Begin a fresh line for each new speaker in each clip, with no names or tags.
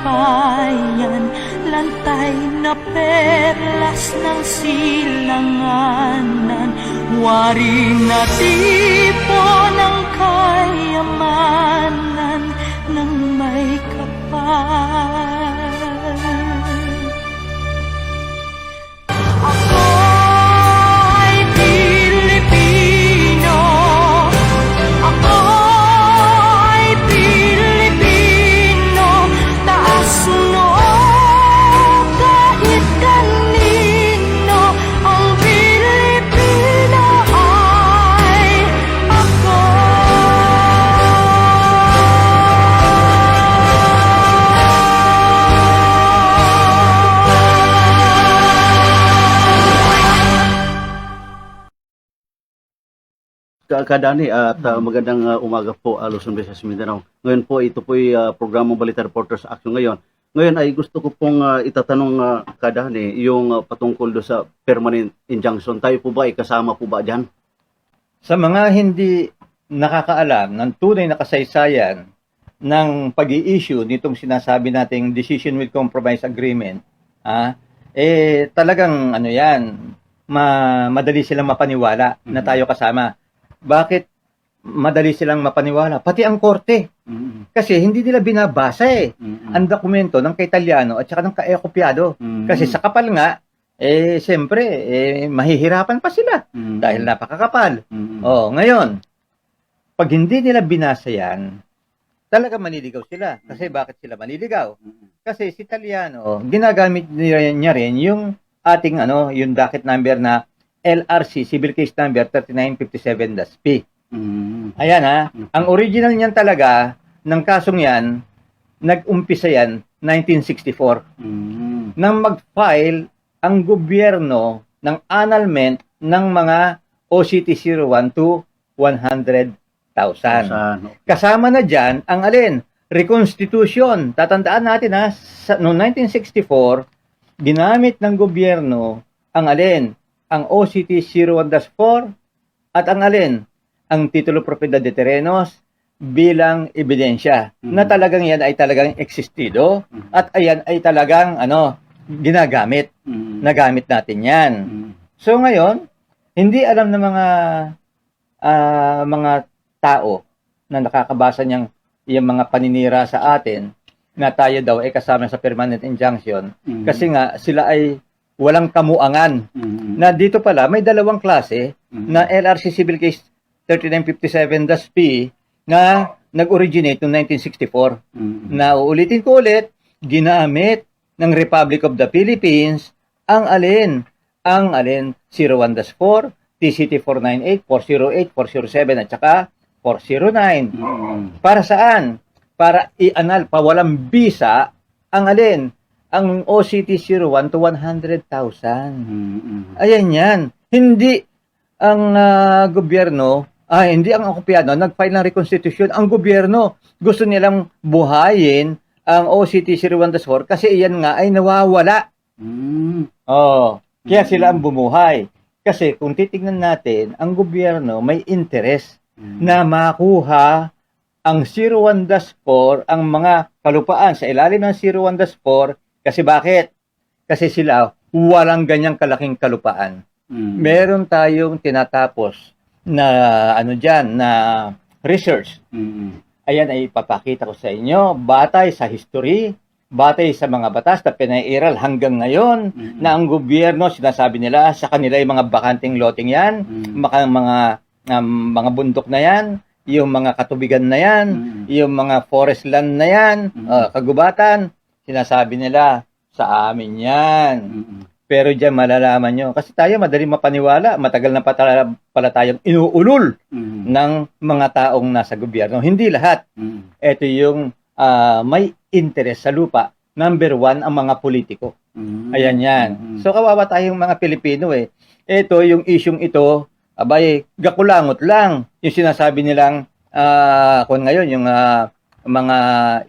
bayan, lantay na perlas ng silanganan, wari na tipo ng kayamanan ng may kapal. Ako'y Pilipino, ako'y Pilipino, taas noo kahit kanino, ang Pilipino ay ako.
Kadani at magandang umaga po, Luzon, Visayas, Mindanao. Ngayon po, ito po yung programang Balita Reporters Action ngayon. Ngayon ay gusto ko pong itatanong Kadani yung patungkol do sa permanent injunction. Tayo po ba ay kasama po ba dyan?
Sa mga hindi nakakaalam ng tunay na kasaysayan ng pag-i-issue nitong sinasabi nating Decision with Compromise Agreement, talagang ano yan, madali silang mapaniwala na tayo kasama. Bakit madali silang mapaniwala? Pati ang korte. Kasi hindi nila binabasa ang dokumento ng kay-Italiano at saka ng kay-kopyado. Kasi sa kapal nga, siyempre, mahihirapan pa sila dahil napakakapal. Ngayon, pag hindi nila binasa yan, talaga maniligaw sila. Kasi bakit sila maniligaw? Kasi si Italiano, ginagamit niya rin yung ating yung docket number na LRC, Civil Case Number 3957-P. Ayan ang original niyan talaga, ng kasong yan, nag-umpisa yan, 1964. Nang mag-file ang gobyerno ng annulment ng mga OCT 01 to 100,000. Kasama na dyan ang alin? Reconstitution. Tatandaan natin noong 1964, ginamit ng gobyerno ang alin? Ang OCT 01-4 at ang alin? Ang titulo propiedad de terrenos bilang ebidensya na talagang yan ay talagang existido at ayan ay talagang ginagamit. Nagamit natin yan. So ngayon, hindi alam ng mga tao na nakakabasa niyang yung mga paninira sa atin na tayo daw ay kasama sa permanent injunction kasi nga sila ay walang kamuangan. Na dito pala, may dalawang klase na LRC Civil Case 3957-P na nag-originate noong 1964. Na uulitin ko ulit, ginamit ng Republic of the Philippines ang alin? Ang alin? 01-4, TCT 498, 408, 407, at saka 409. Para saan? Para i-anal, pawalang bisa ang alin? Ang OCT 01 to 100,000. Ayan yan. Hindi ang gobyerno, hindi ang kopyado, nag-file ng reconstitution. Ang gobyerno, gusto nilang buhayin ang OCT 01-4 kasi iyan nga ay nawawala. Kaya sila ang bumuhay. Kasi kung titignan natin, ang gobyerno may interest na makuha ang 01-4, ang mga kalupaan sa ilalim ng 01-4. Kasi bakit? Kasi sila walang ganyang kalaking kalupaan. Meron tayong tinatapos na na research. Ayan ay ipapakita ko sa inyo, batay sa history, batay sa mga batas na pinairal hanggang ngayon na ang gobyerno sinasabi nila sa kanila yung mga bakanting loting yan, mga bundok na yan, yung mga katubigan na yan, yung mga forest land na yan, kagubatan, sinasabi nila, sa amin yan. Pero diyan malalaman nyo, kasi tayo madaling mapaniwala, matagal na pala tayong inuulol ng mga taong nasa gobyerno. Hindi lahat. Ito yung may interest sa lupa. Number one, ang mga politiko. Ayan yan. So kawawa tayong mga Pilipino Ito, yung isyong ito, gakulangot lang. Yung sinasabi nilang, kung ngayon, yung mga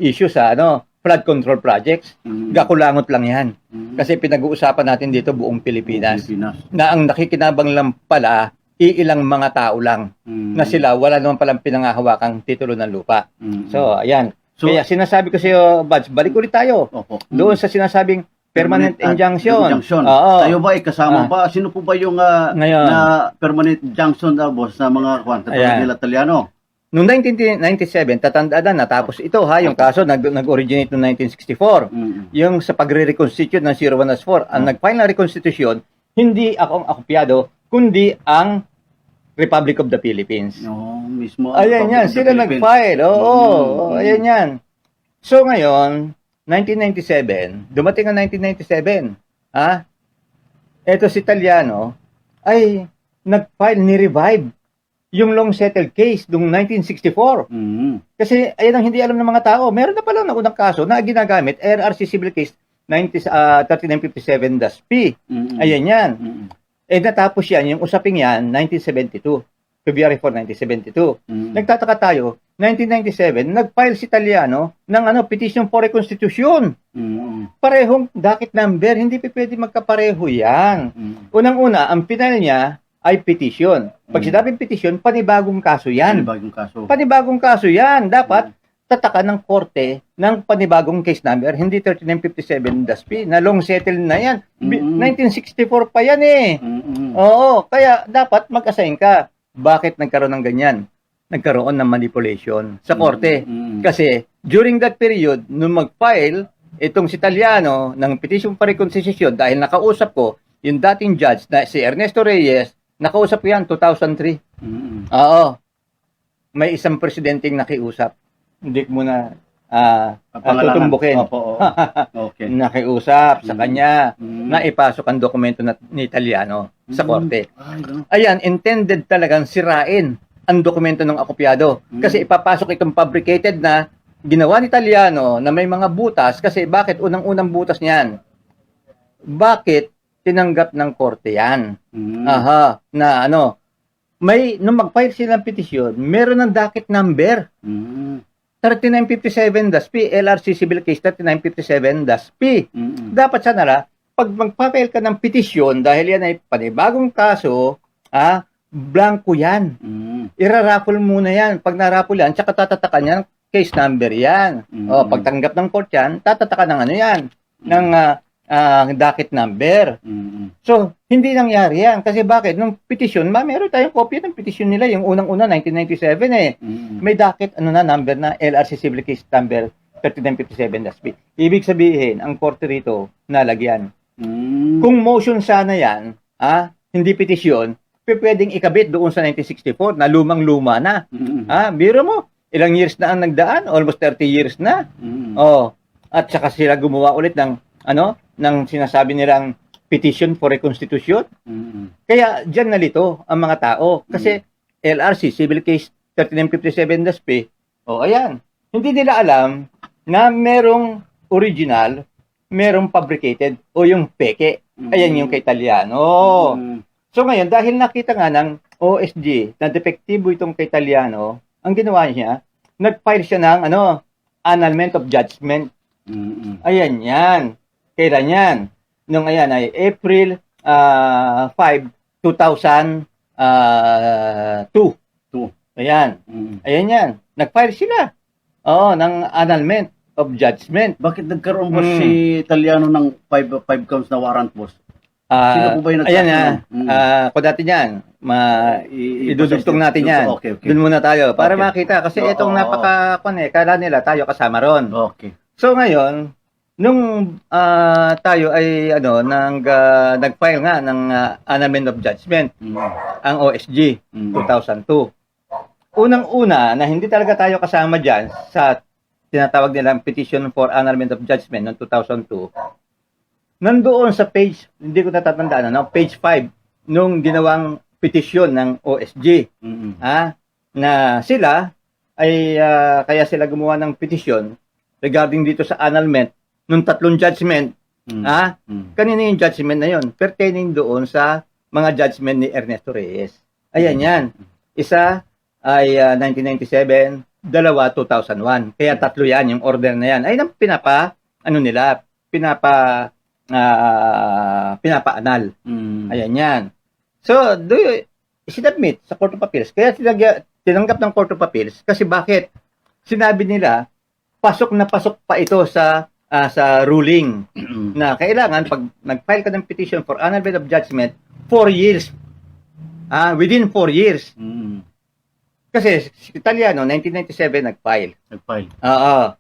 issue sa flood control projects, gakulangot lang yan. Kasi pinag-uusapan natin dito buong Pilipinas. Na ang nakikinabang lang pala, iilang mga tao lang. Na sila, wala naman palang pinangahawakang titulo ng lupa. So, ayan.
So,
Kaya sinasabi ko sa iyo, Buds, balik ulit tayo.
opo.
Doon sa sinasabing permanent injunction.
Injunction.
Oo.
Tayo ba ay kasama ba? Sino po ba yung
Ngayon.
na permanent injunction boss sa mga kwanta
Ayan.
nila Italiano?
Noong 1997, tatandaan na, tapos ito ha, yung kaso nag-originate noong 1964. Yung sa pagre-reconstitute ng 01-4, ang nag-file na reconstitution, hindi ako ang akopyado, kundi ang Republic of the Philippines.
No, mismo.
Ayan yan, sila nag-file. Oo, ayan yan. So ngayon, 1997, dumating ang 1997, ha? Eto si Italiano ay nag-file, ni-revive yung long settled case noong 1964. Kasi ayan ang hindi alam ng mga tao. Meron na pala na unang kaso na ginagamit, RRC Civil Case 3957-P. Ayan yan. Natapos yan, yung usaping yan, 1972. February 4, 1972. Nagtataka tayo, 1997, nag-file si Italiano ng petition for reconstitution. Parehong docket number, hindi pwede magkapareho yan. Unang-una, ang pinal niya ay petition. Pag sinabing petition, panibagong kaso yan. Panibagong kaso yan. Dapat tataka ng korte ng panibagong case number, hindi 3957-P, na long settled na yan. 1964 pa yan eh. Oo, kaya dapat mag-assign ka. Bakit nagkaroon ng ganyan? Nagkaroon ng manipulation sa korte. Kasi during that period, nung mag-file itong si Italiano ng petition for reconstitution, dahil nakausap ko yung dating judge na si Ernesto Reyes, nakausap ko yan 2003. Oo. May isang presidenteng nakiusap. Hindi ko muna tutumbukin.
Okay.
Nakiusap sa kanya na ipasok ang dokumento ni Italiano sa korte. Ayan, intended talagang sirain ang dokumento ng akopyado. Kasi ipapasok itong fabricated na ginawa ni Italiano na may mga butas. Kasi bakit? Unang-unang butas niyan. Bakit tinanggap ng korte yan? Na nung mag-file silang petisyon, meron ng docket number. 3957-P, LRC Civil Case 3957-P. Dapat sana pag mag-file ka ng petisyon, dahil yan ay panibagong kaso, blanco yan. Iraraffle muna yan. Pag naraffle yan, tsaka tatatakan yan, case number yan. Pagtanggap ng court yan, tatatakan ng yan, ng docket number. So, hindi nangyari yan. Kasi bakit? Nung petition, meron tayong kopya ng petition nila, yung unang-una, 1997 eh. May docket, number na LRC Civil Case number 3957-P. Ibig sabihin, ang korte rito, nalagyan. Kung motion sana yan, hindi petition, pwedeng ikabit doon sa 1964 na lumang-luma na. Biro mo, ilang years na ang nagdaan? Almost 30 years na. At saka sila gumawa ulit ng ng sinasabi nilang petition for reconstitution. Kaya dyan nalito ang mga tao. Kasi LRC, Civil Case 3957-P, ayan. Hindi nila alam na merong original, merong fabricated, o yung peke. Ayan yung kay Italiano. So ngayon, dahil nakita nga ng OSG na defektibo itong kay Italiano, ang ginawa niya, nag-file siya ng annulment of judgment. Ayan yan. Kailan yan? Nung ayan ay April 5, 2002. Ayan. Ayan yan. Nag-file sila. Ng annulment of judgment.
Bakit nagkaroon ba si Italiano ng 5 counts na warrant, boss? Sino po ba yung
ayan kung dati yan, idudugtong natin yan.
Okay.
Doon muna tayo para makita. Kasi itong kala nila tayo kasama ron.
Okay.
So ngayon, nung tayo ay nag-file nga ng annulment of judgment, ang OSG 2002. Unang-una na hindi talaga tayo kasama diyan sa tinatawag nilang petition for annulment of judgment noong 2002. Nandoon sa page, hindi ko natatandaan, page 5 nung ginawang petition ng OSG. Na sila ay kaya sila gumawa ng petition regarding dito sa annulment nung 3 judgment. Kanina yung judgment na yon? Pertaining doon sa mga judgment ni Ernesto Reyes. Ayan yan. Isa ay 1997, dalawa 2001. Kaya 3 yan, yung order na yan. Ay nang pinapa-anal. Ayan yan. So, sinadmit sa Court of Appeals. Kaya tinanggap ng Court of Appeals kasi bakit? Sinabi nila, pasok na pasok pa ito sa ruling na kailangan pag nag-file ka ng petition for annulment of judgment, 4 years. Within 4 years. Kasi si Italiano, 1997 nag-file. Oo.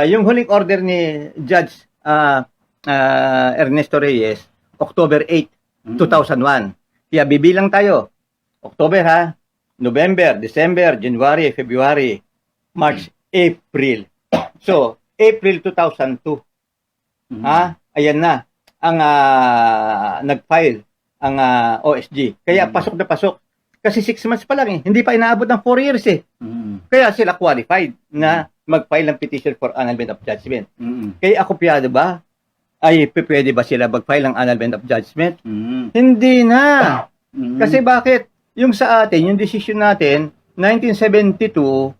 Yung huling order ni Judge Ernesto Reyes, October 8, 2001. Kaya bibilang tayo. October November, December, January, February, March, April. So, April 2002. Ayan na ang nag-file ang OSG. Kaya pasok na pasok. Kasi 6 months pa lang Hindi pa inaabot ng 4 years Kaya sila qualified na mag-file ng petition for annulment of judgment. Kaya akopyado ba? Ay, pwede ba sila mag-file ng annulment of judgment? Hindi na. Kasi bakit? Yung sa atin, yung decision natin, 1972,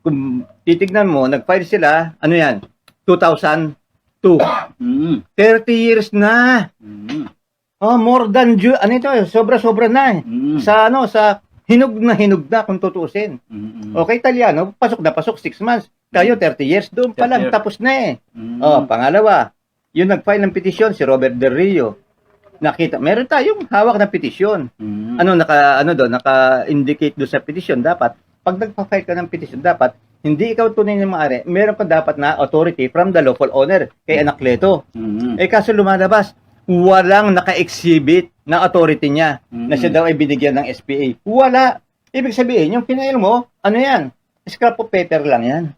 kung titignan mo, nag-file sila, 2002. 30 years na. More than sobra-sobra na sa hinog na kung tutusin. Okay, Italiano, pasok na pasok 6 months. Tayo 30 years doon pa lang tapos na pangalawa, yung nag-file ng petisyon si Robert Del Rio. Nakita, meron tayong hawak na petisyon. Naka-indicate doon sa petisyon dapat pag nagpa-file ka ng petisyon dapat hindi ikaw tunay na may-ari, meron ka dapat na authority from the lawful owner kay Anacleto. Kaso lumalabas walang naka-exhibit na authority niya na siya daw ay binigyan ng SPA. Wala. Ibig sabihin, yung pinail mo, scrap of paper lang yan.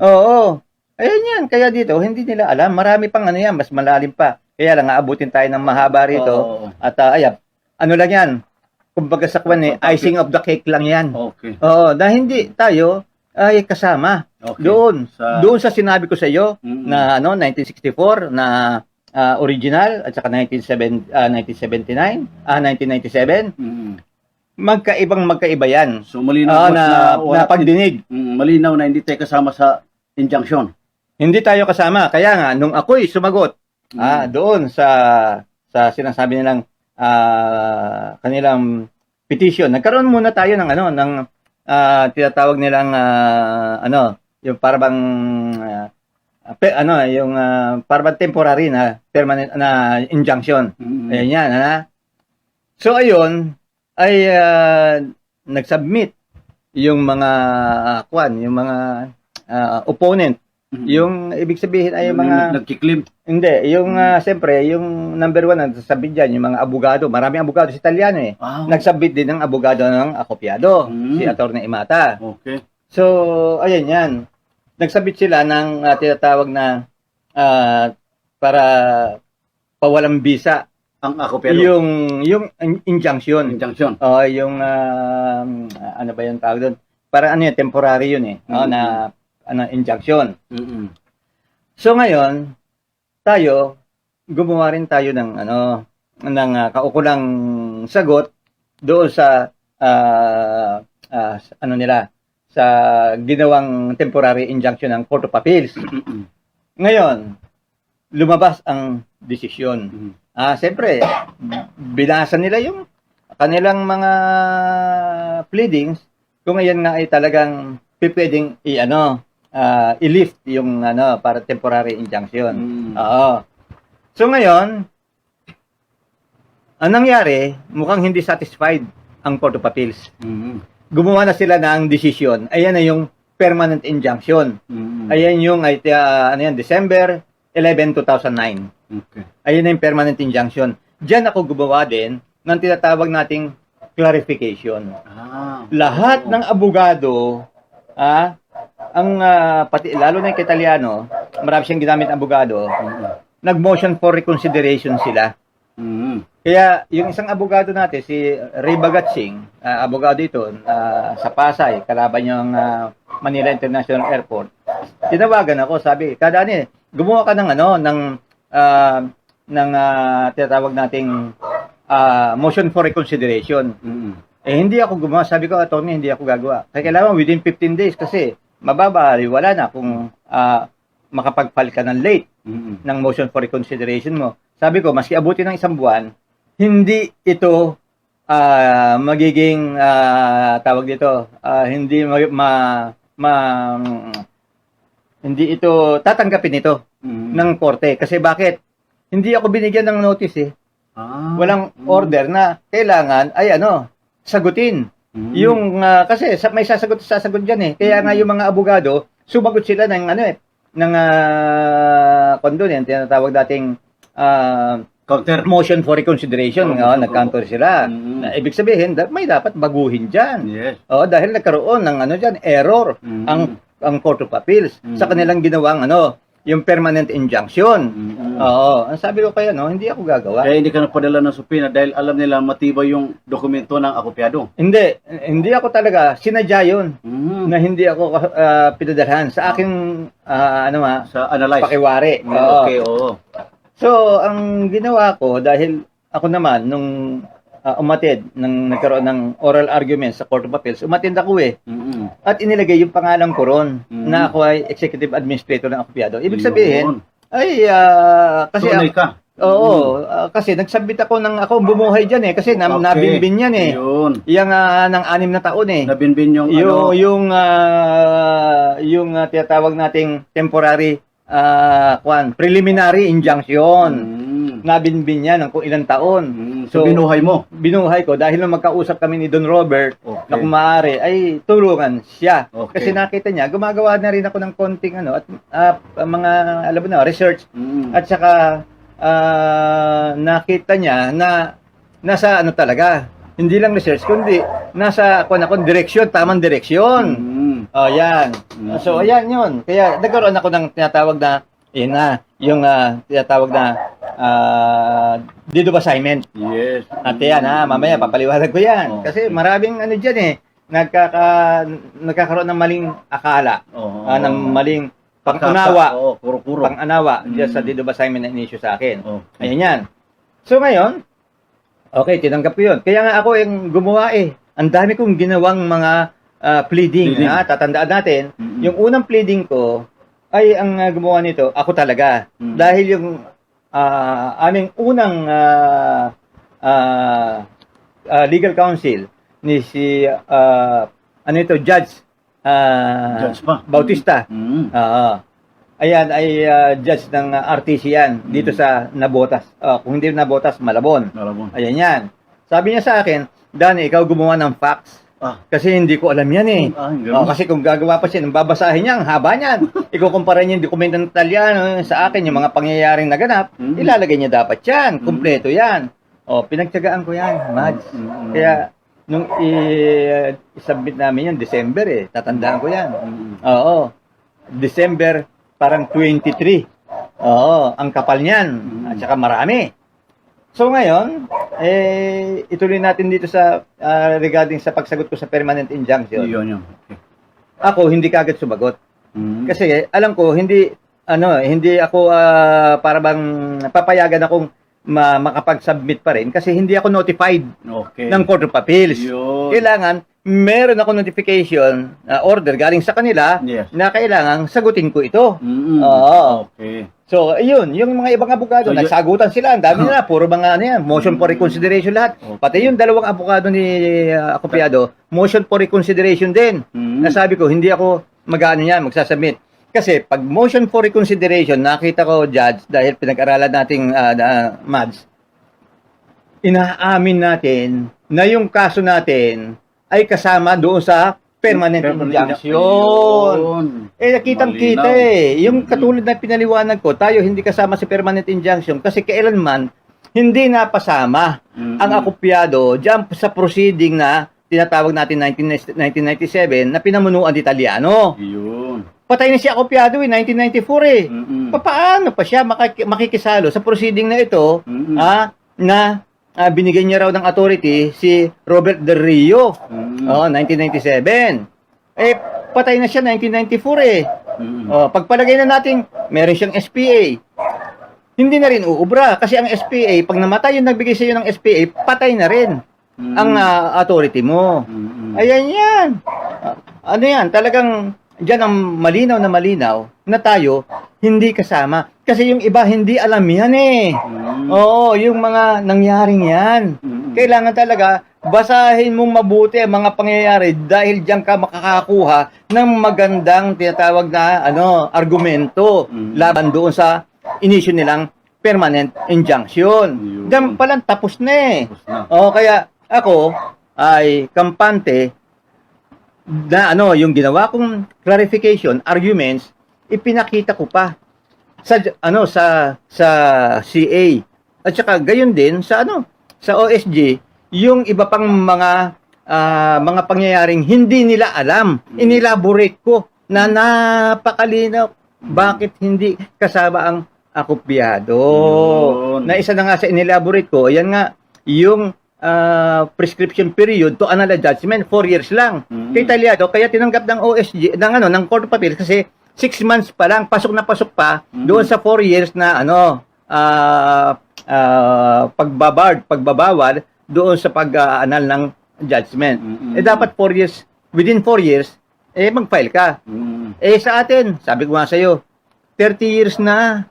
Oo. Ayan yan. Kaya dito, hindi nila alam. Marami pang mas malalim pa. Kaya lang, aabutin tayo ng mahaba rito. At lang yan. Kumbaga sa icing of the cake lang yan.
Okay.
Oo. Dahil hindi tayo ay kasama. Okay. Doon sa sinabi ko sa iyo na 1964 na original at saka 1997, 1997. Magkaiba yan.
So malinaw
na pagdinig.
Malinaw na hindi tayo kasama sa injunction.
Hindi tayo kasama. Kaya nga nung ako'y sumagot doon sa sinasabi nilang kanilang petition. Nagkaroon muna tayo ng tinatawag nilang yung parang yung parang temporary na permanent na injunction. Ayan yan, So ayun ay nag-submit yung mga yung mga opponent. Yung ibig sabihin ay yung mga
nagki-claim.
Hindi, yung siyempre yung number 1 nagsasabit diyan yung mga abogado. Maraming abogado sa Italiano Nagsabit din ng abogado ng akopiado, si Atty. Imata.
Okay.
So ayan yan. Nagsabit sila ng tinatawag na para pawalang bisa
ang akopiado.
Yung injunction. Yung ano ba yung tawag doon? Para temporary yun na injunction. So ngayon, tayo gumawa rin tayo ng kaukulang sagot doon sa sa ginawang temporary injunction ng Court of Appeals. Ngayon, lumabas ang desisyon. Siyempre, binasa nila yung kanilang mga pleadings kung ayan nga ay talagang pwedeng i-lift yung para temporary injunction. So ngayon, ang nangyari, mukhang hindi satisfied ang Court of Appeals. Gumawa na sila ng desisyon. Ayan na yung permanent injunction. Ayan yung December 11, 2009.
Okay.
Ayan na yung permanent injunction. Diyan ako gumawa din ng tinatawag nating clarification. Lahat ng abogado, pati, lalo na yung Italiano, marami siyang ginamit ng abogado, nag-motion for reconsideration sila. Kaya yung isang abogado natin, si Ray Bagatsing, abogado ito sa Pasay, kalaban yung Manila International Airport, tinawagan ako, sabi, Kadani, gumawa ka ng tinatawag nating motion for reconsideration. Hindi ako gumawa. Sabi ko, attorney, hindi ako gagawa. Kaya kailangan within 15 days kasi mababa, wala na kung makapag-file ka ng late ng motion for reconsideration mo. Sabi ko, maski abutin ng 1 buwan, hindi ito magiging tawag dito, hindi hindi ito tatanggapin ito ng korte. Kasi bakit? Hindi ako binigyan ng notice eh. Walang order na kailangan ay sagutin. Yung kasi may sasagot diyan eh. Kaya nga yung mga abogado, sumagot sila ng ng kondo yan, tinatawag dating
Counter.
motion for reconsideration. Nag-counter sila. Na, ibig sabihin, may dapat baguhin diyan.
Yes.
Dahil nagkaroon ng diyan error ang Court of Appeals sa kanilang ginawang yung permanent injunction. Ang sabi ko kaya hindi ako gagawa.
Kaya hindi ka napadala ng supina dahil alam nila matibay yung dokumento ng akopiado.
Hindi ako talaga sinadya yun na hindi ako pinadalhan sa aking
Sa analyze.
pakiwari.
Okay, oo.
So, ang ginawa ko dahil ako naman nung umatid nagkaroon ng oral argument sa Court of Appeals, umatid ako at inilagay yung pangalan ko ron na ako ay Executive Administrator ng akopiado. Ibig sabihin, ay kasi
tunay ka.
Oo, kasi nagsubmit ako ako bumuhay diyan kasi nabinbin yan
Yun.
Yang ng 6 na taon
Nabinbin yung
yung tinatawag nating temporary preliminary injunction. Nabinbin yan ng kung ilang taon.
So, binuhay mo?
Binuhay ko dahil nung magkausap kami ni Don Robert na kung maaari ay tulungan siya. Kasi nakita niya, gumagawa na rin ako ng konting at mga alam mo na, research. At saka nakita niya na nasa talaga, hindi lang research kundi nasa direksyon, tamang direksyon. Yan. So ayan 'yun. Kaya nagkaroon ako ng tinatawag na yung tinatawag na deed of assignment.
Yes.
At yan mamaya papaliwanag ko yan. Kasi maraming diyan nagkakaroon ng maling akala, ng maling pang-unawa.
Kuro-kuro.
Pang-anawa diyan sa deed of assignment na in-issue sa akin. Ayan yan. So ngayon, okay, tinanggap ko yun. Kaya nga ako yung gumawa Ang dami kong ginawang mga pleading. Tatandaan natin, yung unang pleading ko ay ang gumawa nito, ako talaga. Dahil yung aming unang legal counsel ni si Judge Bautista. Ayan ay judge ng RTC yan dito sa Nabotas. Kung hindi Nabotas, Malabon. Ayan yan. Sabi niya sa akin, Danny, ikaw gumawa ng facts. Kasi hindi ko alam yan kasi kung gagawa pa siya, babasahin niya, ang haba niyan. Ikukumpara niya yung dokumento ng Italiano sa akin, yung mga pangyayaring naganap, ilalagay niya dapat yan. Kumpleto yan. Pinagtyagaan ko yan, Mads. Kaya, nung i-submit namin yan, December tatandaan ko yan. December, parang 23. Ang kapal niyan. At saka marami. So ngayon, ituloy natin dito sa regarding sa pagsagot ko sa permanent injunction.
Yun. Okay.
Ako hindi kagad sumagot. Kasi alam ko hindi ako para bang papayagan akong makapag-submit pa rin kasi hindi ako notified ng Court of Appeals. Kailangan meron ako notification order galing sa kanila na kailangan sagutin ko ito.
Okay.
So, ayun, yung mga ibang abogado, nagsagutan sila, ang dami nila, puro mga motion for reconsideration lahat. Pati yung dalawang abogado ni akopiado, motion for reconsideration din. Nasabi ko, hindi ako magsasubmit. Kasi pag motion for reconsideration, nakita ko, Judge, dahil pinag-aralan nating Mads, inaamin natin na yung kaso natin ay kasama doon sa permanent injunction. Nakitang-kita Yung katulad na pinaliwanag ko, tayo hindi kasama si permanent injunction kasi kailanman hindi napasama ang akopiado diyan sa proceeding na tinatawag natin 1997 na pinamunuan ng Italiano. Patay na si akopiado 1994 Paano pa siya makikisalo sa proceeding na ito na binigyan niya raw ng authority si Robert Del Rio 1997. Patay na siya 1994 pagpalagay na natin meron siyang SPA, hindi na rin uubra kasi ang SPA, pag namatay yung nagbigay sa iyo ng SPA, patay na rin ang authority mo. Ayan yan. Yan, talagang diyan ang malinaw na tayo hindi kasama. Kasi yung iba hindi alam yan Oo, yung mga nangyaring yan. Kailangan talaga basahin mong mabuti ang mga pangyayari dahil diyan ka makakakuha ng magandang tinatawag na argumento laban doon sa inisyu nilang permanent injunction.
Yun.
Diyan palang tapos na eh.
Tapos na.
Kaya ako ay kampante na yung ginawa kong clarification, arguments, ipinakita ko pa sa sa CA. At saka gayon din sa sa OSG, yung iba pang mga pangyayaring hindi nila alam. Inelaborate ko na napakalinaw bakit hindi kasama ang akopyado.
Yun.
Na isa na nga sa inelaborate ko, ayan nga yung prescription period to annul judgment 4 years lang. Kay Talyado, kaya tinanggap ng OSG ng Court of Appeals kasi 6 months pa lang, pasok na pasok pa doon sa 4 years na pagbabawal doon sa pag-annul ng judgment. Dapat 4 years, within 4 years, mag-file ka. Sa atin, sabi ko nga sa'yo, 30 years na,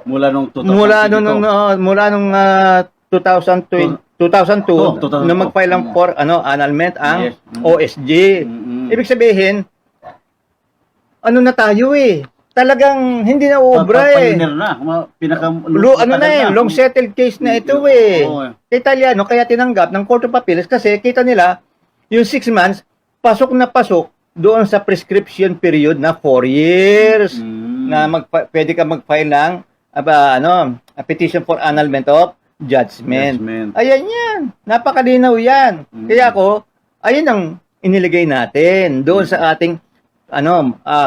Mula nung 2022.
mula nung 2002
2002.
na mag-file lang for annulment ang
Yes.
OSG. Ibig sabihin, na tayo talagang hindi na uubra
Pioneer na.
long settled case na ito Kay Talyano, kaya tinanggap ng Court of Appeals kasi kita nila, yung 6 months, pasok na pasok doon sa prescription period na 4 years na pwede ka mag-file ng a petition for annulment of judgment. Ayan yan. Napakalinaw yan. Kaya ako, ayan ang iniligay natin doon sa ating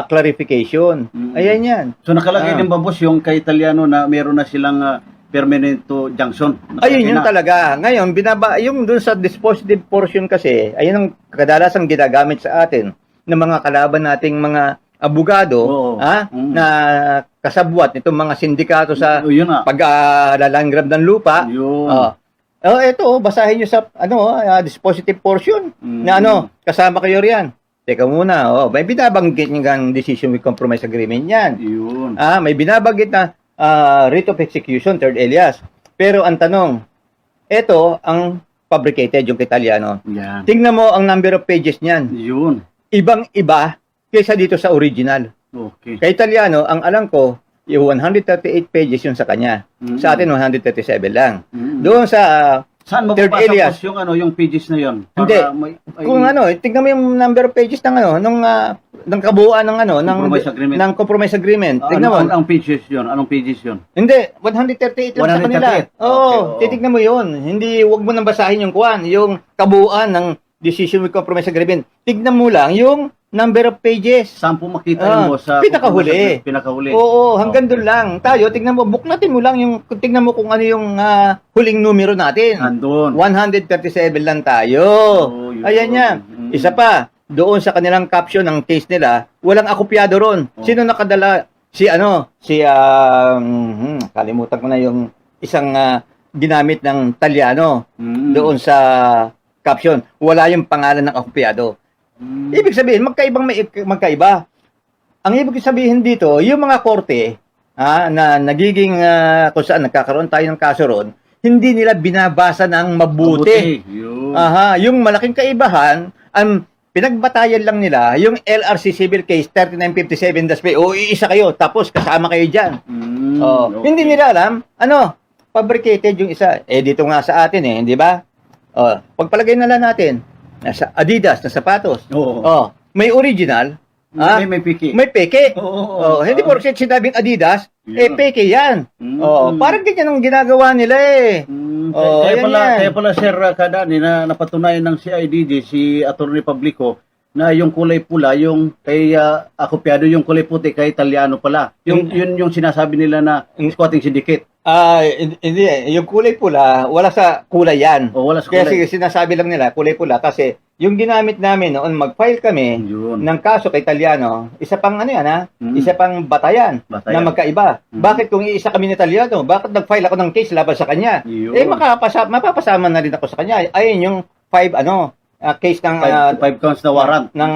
clarification. Ayan yan.
So nakalagay din ba boss yung kay Talyano na meron na silang permanent junction?
Ayun yun talaga. Ngayon, yung doon sa dispositive portion kasi, ayun ang kadalasang ginagamit sa atin ng mga kalaban nating mga abogado na kasabwat nitong mga sindikato sa pag-lalangrab ng lupa. Ito, basahin nyo sa dispositive portion na kasama kayo riyan. Teka muna, may binabanggit ng decision with compromise agreement yan. May binabanggit na writ of execution, third alias. Pero ang tanong, ito ang fabricated, yung kay Talyano. Tingnan mo ang number of pages niyan. Ibang-iba kaysa dito sa original. Kay Talyano, ang alam ko, yung 138 pages yung sa kanya. Sa atin, 137 lang. Doon sa
saan mo
third alias,
yung pages na yon?
Hindi. Kung tingnan mo yung number of pages ng ng kabuuan ng compromise agreement. Tingnan mo.
Anong pages yon? Anong pages yon?
Hindi, 138 lang sa kanila. Titignan mo yon. Hindi, wag mo nang basahin yung yung kabuuan ng decision with compromise agreement. Tignan mo lang yung number of pages.
Saan po makita mo sa
pinakahuli? Oo, hanggang doon lang. Tayo, tignan mo, buklatin mo lang tignan mo kung ano yung huling numero natin.
Andun.
137 lang tayo. Ayan yan. Isa pa, doon sa kanilang caption ng case nila, walang akopyado ron. Sino nakadala? Kalimutan ko na yung isang ginamit ng Talyano doon sa caption. Wala yung pangalan ng akopyado. Ibig sabihin, magkaiba. Ang ibig sabihin dito, yung mga korte na nagiging kung saan nagkakaroon tayo ng kaso ron, hindi nila binabasa ng mabuti. Yung malaking kaibahan, ang pinagbatayan lang nila, yung LRC Civil Case 3957-P, iisa kayo, tapos kasama kayo dyan. Hindi nila alam, fabricated yung isa. Dito nga sa atin di ba? Pagpalagay na lang natin, nasa Adidas na sapatos. May original,
may peke.
May peke. Hindi porket sinabing Adidas, peke yan. Parang ganyan ang ginagawa nila
Kaya pala Sir Kadani na napatunayan ng CIDJ, si Attorney Pablico, na yung kulay pula, yung kay akopyado, yung kulay puti kay Talyano pala. Yung sinasabi nila na squatting syndicate.
Hindi. Yung kulay pula, wala sa kulay yan.
Wala sa kulay.
Kasi sinasabi lang nila, kulay pula. Kasi yung ginamit namin noon, mag-file kami ng kaso kay Talyano, isa pang isa pang batayan na magkaiba. Bakit kung iisa kami ni Talyano, bakit nag-file ako ng case laban sa kanya? Mapapasama na rin ako sa kanya. Ayun yung 5 case ng
5 counts na warrant
ng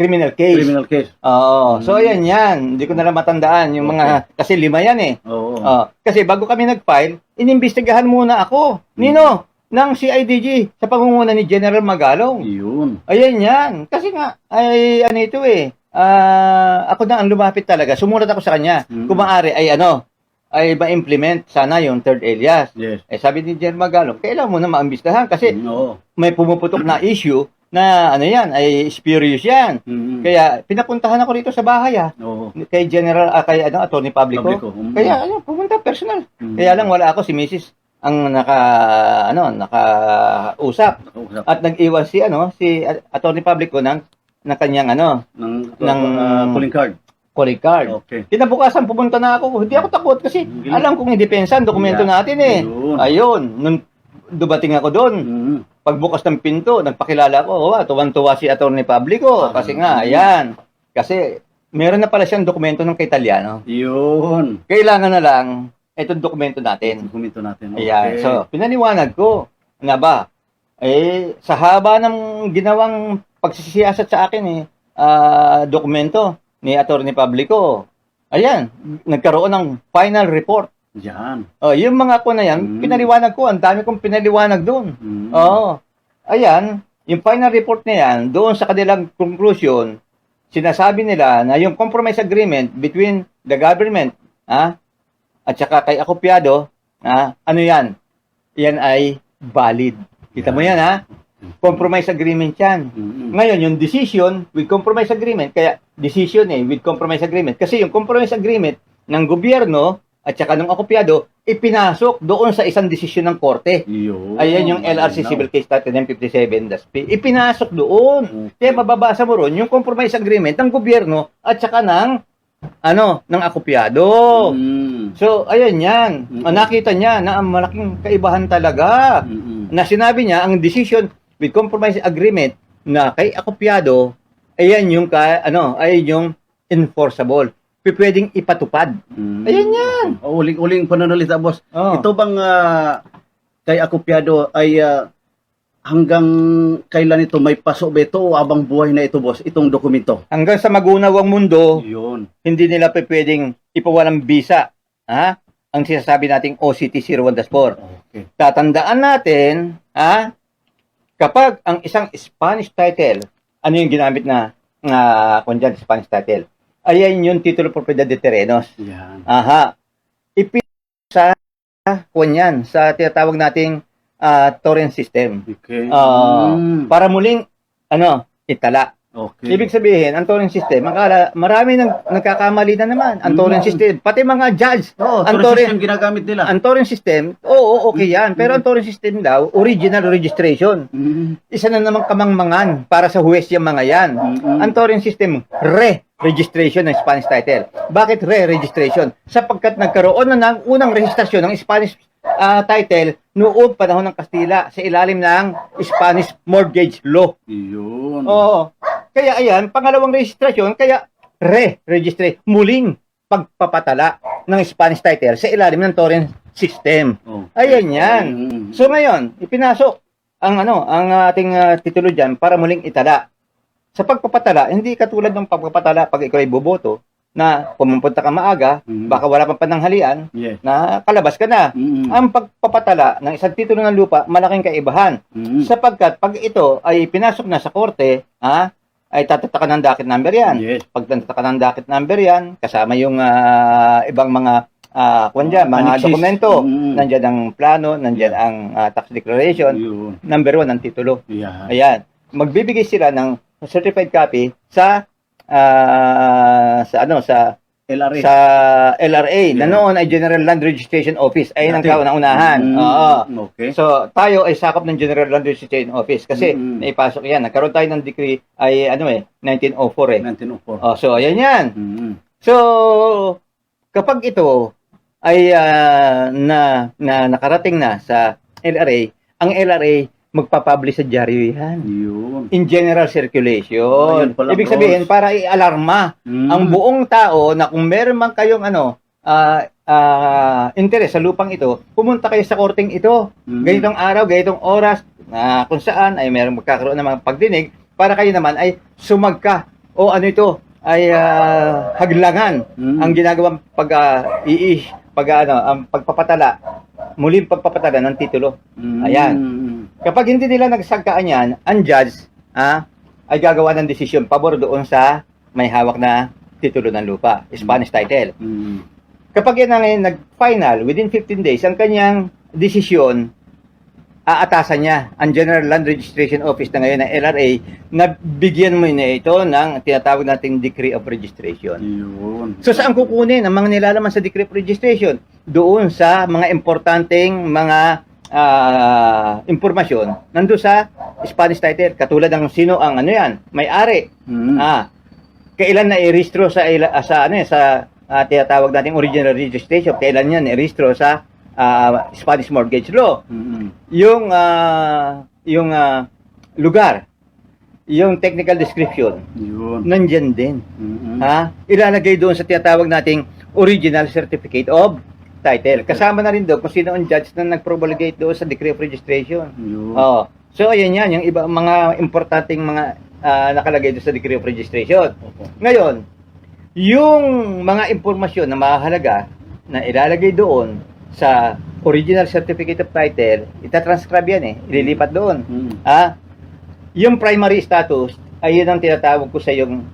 criminal case.
Criminal case.
Oo. So, ayan yan. Hindi ko na lang matandaan. Yung mga, kasi 5 yan eh.
Oo.
Kasi bago kami nag-file, inimbestigahan muna ako. Nino? Ng CIDG sa pangunguna ni General Magalong.
Yun.
Ayan yan. Kasi nga, ay ano ito eh. Ako na ang lumapit talaga. Sumulat ako sa kanya. Kung maaari ay ay ma-implement sana yung third alias.
Yes.
Sabi ni General Magalong, kailangan mo na maambisdahan kasi
Oo.
may pumuputok na issue na ano yan, ay spurious yan. Kaya pinapuntahan ako dito sa bahay
Oo.
kay General, kay Attorney Publico. Kaya pumunta personal. Kaya lang wala ako, si Mrs. ang nakausap. At nag-iwan si Attorney Publico ng kanyang
Ng calling card.
calling card.
Okay.
Kinabukasan pumunta na ako. Hindi ako takot kasi alam kong idepensa ang dokumento natin eh.
Yun.
Ayun, nung dumating ako doon, pagbukas ng pinto, nagpakilala ko, tuwan-tuwa si Attorney Publico kasi nga, ayan. Kasi meron na pala siyang dokumento ng Italiano.
Yun.
Kailangan na lang itong dokumento natin.
Dokumento natin.
Ayan. So, pinaliwanag ko na ba, sa haba ng ginawang pagsisiyasat sa akin dokumento ni Attorney Publico, ayan, nagkaroon ng final report.
Yan.
Yung mga na yan, pinaliwanag ko, ang dami kong pinaliwanag doon. Ayan, yung final report na yan, doon sa kanilang conclusion, sinasabi nila na yung compromise agreement between the government, at saka kay Acopiado, ano yan? Yan ay valid. Kita mo yan, compromise agreement yan. Ngayon, yung decision with compromise agreement, kaya decision with compromise agreement. Kasi yung compromise agreement ng gobyerno at saka ng Acopiado, ipinasok doon sa isang desisyon ng korte.
Yun.
Ayan yung LRC Civil Case 3957-P. Ipinasok doon. Kaya mababasa mo ron yung compromise agreement ng gobyerno at saka ng Acopiado. So, ayan yan. Nakita niya na ang malaking kaibahan talaga. Na sinabi niya, ang decision with compromise agreement na kay Acopiado, ayan yung enforceable. Pwedeng ipatupad. Ayan yan.
Uling pananalita, boss. Ito bang kay Acopiado ay hanggang kailan ito may paso ba ito o abang buhay na ito, boss, itong dokumento?
Hanggang sa magunaw ang mundo,
Yun.
hindi nila pwedeng ipawalang bisa. Ang sinasabi nating OCT 01-4.
Okay.
Tatandaan natin, kapag ang isang Spanish title, ano yung ginamit na Spanish title? Ayan yung titulo propiedad de terrenos.
Yan.
Sa tinatawag nating torrent system.
Okay.
Para muling itala.
Okay.
Ibig sabihin, ang torrent system, marami nagkakamali na naman. Ang torrent system, pati mga judge.
ang system ginagamit nila.
Ang torrent system, okay yan. Pero ang torrent system daw, original registration. Isa na namang kamangmangan para sa huwes yung mga yan. Ang torrent system, re-registration ng Spanish title. Bakit re-registration? Sapagkat nagkaroon na ng unang rehistrasyon ng Spanish title noong panahon ng Kastila sa ilalim ng Spanish mortgage law.
Yun.
Oo. Kaya ayan, pangalawang rehistrasyon, kaya re-register, muling pagpapatala ng Spanish title sa ilalim ng torrent system. Ayan yan. So ngayon, ipinasok ang ating titulo diyan para muling itala. Sa pagpapatala, hindi katulad ng pagpapatala pag ikaw ay boboto na pumupunta ka maaga, baka wala pang pananghalian, na kalabas ka na. Ang pagpapatala ng isang titulo ng lupa, malaking kaibahan. Sapagkat pag ito ay pinasok na sa korte, ay tatatakan ng docket number yan. Pag tatatakan ng docket number yan, kasama yung ibang mga mga dokumento. Nandiyan ang plano, nandiyan ang tax declaration. Number 1 ang titulo. Ayan. Magbibigay sila ng certified copy sa
LRA.
Sa LRA na noon ay General Land Registration Office. Ayun ang kauna-unahan.
Okay.
So, tayo ay sakop ng General Land Registration Office kasi naipasok yan. Nagkaroon tayo ng decree ay 1904
1904.
So, ayan yan. So, kapag ito ay nakarating na sa LRA, ang LRA magpapublish sa dyaryo yan.
Yun.
In general circulation.
Pala,
Ibig sabihin, para i-alarma ang buong tao na kung meron man kayong interest sa lupang ito, pumunta kayo sa korteng ito. Ganitong araw, ganitong oras, kung saan ay meron magkakaroon ng mga pagdinig, para kayo naman ay sumagka o ano ito ay haglangan ang ginagawang ang pagpapatala, muling pagpapatala ng titulo. Ayan. Kapag hindi nila nagsagkaan yan, ang judge ay gagawa ng desisyon pabor doon sa may hawak na titulo ng lupa, Spanish title. Kapag yan ang nag-final, within 15 days, ang kanyang desisyon, aatasan niya ang General Land Registration Office na ngayon ng LRA na bigyan mo na ito ng tinatawag nating Decree of Registration.
Yun.
So saan kukunin ang mga nilalaman sa Decree of Registration? Doon sa mga importanteng mga impormasyon nando sa Spanish title, katulad ng sino ang may-ari. Kailan na i-registro sa tinatawag nating original registration, kailan yan i-registro sa Spanish mortgage law. Yung lugar, yung technical description,
Yun.
nandyan din. Ilalagay doon sa tinatawag nating original certificate of title. Kasama na rin doon kung sino ang judge na nag-promulgate doon sa decree of registration.
Yun.
So ayan yan, yung iba mga importanteng mga nakalagay doon sa decree of registration. Ngayon, yung mga impormasyon na mahalaga na ilalagay doon sa original certificate of title, itatranscribe yan ililipat doon. Yung primary status, ay yun ang tinatawag ko sa yung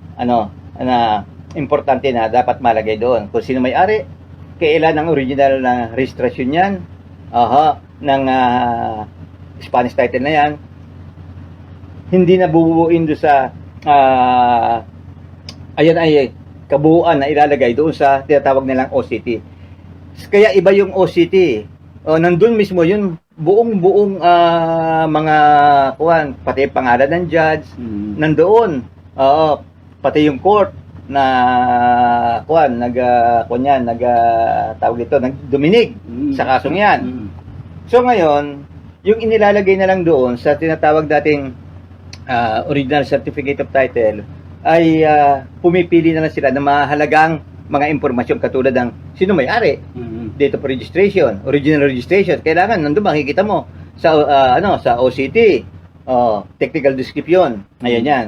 na importante na dapat malagay doon. Kung sino may-ari, kailan ang original na registration yan, ng Spanish title na yan, hindi na bubuuin doon sa ayan ay kabuuan na ilalagay doon sa tinatawag nilang OCT. Kaya iba yung OCT. Nandun mismo yung buong mga pati yung pangalan ng judge, nandoon. Pati yung court na tawag dito, nagduminig sa kasong yan. So ngayon, yung inilalagay na lang doon sa tinatawag dating original certificate of title ay pumipili na lang sila ng mahalagang mga impormasyon katulad ng sino may-ari, date of registration, original registration. Kailangan nandoon makikita mo sa sa OCT, technical description. Ayan yan.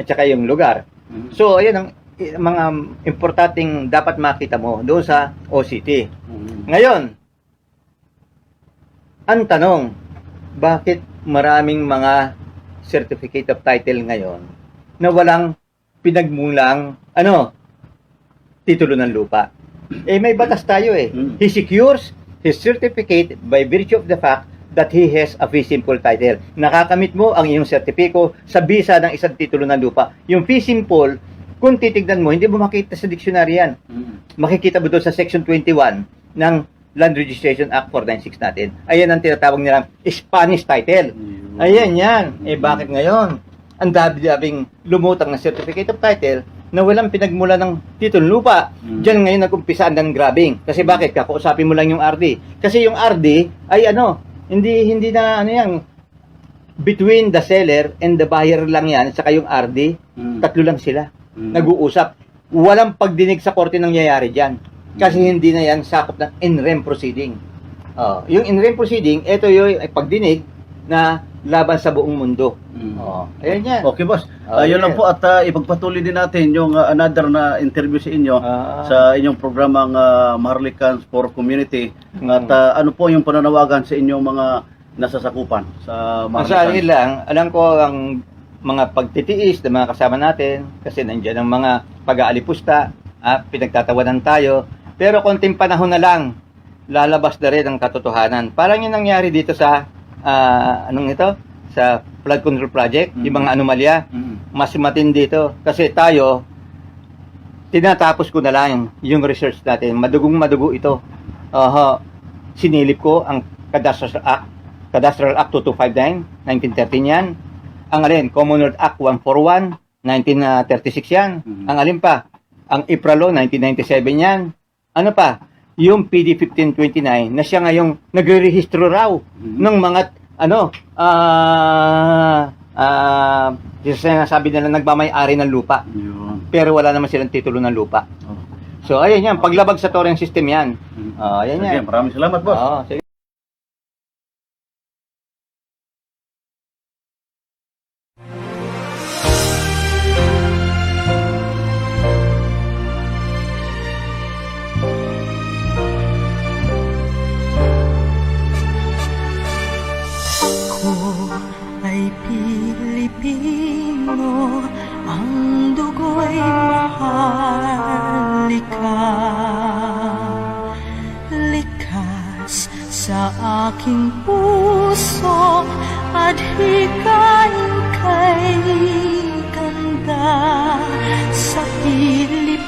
At saka yung lugar. So ayan ang mga importanteng dapat makita mo doon sa OCT. Ngayon, ang tanong, bakit maraming mga certificate of title ngayon na walang pinagmulang titulo ng lupa? May batas tayo He secures his certificate by virtue of the fact that he has a fee simple title. Nakakamit mo ang iyong sertipiko sa bisa ng isang titulo ng lupa. Yung fee simple, kung titignan mo, hindi mo makita sa dictionary yan. Makikita mo doon sa section 21 ng Land Registration Act 496 natin. Ayan ang tinatawag nilang Spanish title. Ayan yan. Bakit ngayon? Ang dami-daming lumutang na certificate of title na walang pinagmula ng titulo lupa. Diyan ngayon nag-umpisa ang grabbing. Kasi bakit? Kakausapin mo lang yung RD. Kasi yung RD ay hindi na yan. Between the seller and the buyer lang yan. At saka yung RD, tatlo lang sila. Nag-uusap. Walang pagdinig sa korte nangyayari dyan. Kasi hindi na yan sakop ng in rem proceeding. Yung in rem proceeding, ito yung pagdinig na laban sa buong mundo. Ayan yan.
Okay, boss. Yun lang po at ipagpatuloy din natin yung another na interview sa inyo sa inyong programang Maharlikan for Community. At ano po yung pananawagan sa inyong mga nasasakupan sa Maharlikan?
Alam ko ang mga pagtitiis ng mga kasama natin kasi nandiyan ang mga pag-aalipusta, pinagtatawanan tayo. Pero konting panahon na lang, lalabas na rin ang katotohanan. Parang yung nangyari dito sa sa flood control project, yung mga anomalya, mas matindi dito. Kasi tayo, tinatapos ko na lang yung research natin. Madugong-madugo ito. Sinilip ko ang Cadastral Act 2259, 1913 yan. Ang Commonwealth Act 141, 1936 yan. Ang alin pa? Ang IPRA Law, 1997 yan. Ano pa? Yung PD 1529 na siya ngayong nagre-rehistro raw ng mga sinasabi nila nagmamay-ari ng lupa. Pero wala naman silang titulo ng lupa. So ayan yan, paglabag sa torrent system yan. Ayan yan.
Maraming salamat, boss.
Sige.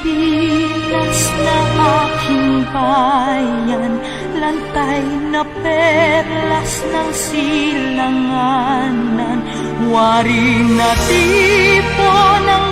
Pilipinas na aking bayan, lantay na perlas ng silanganan, wari na tipo ng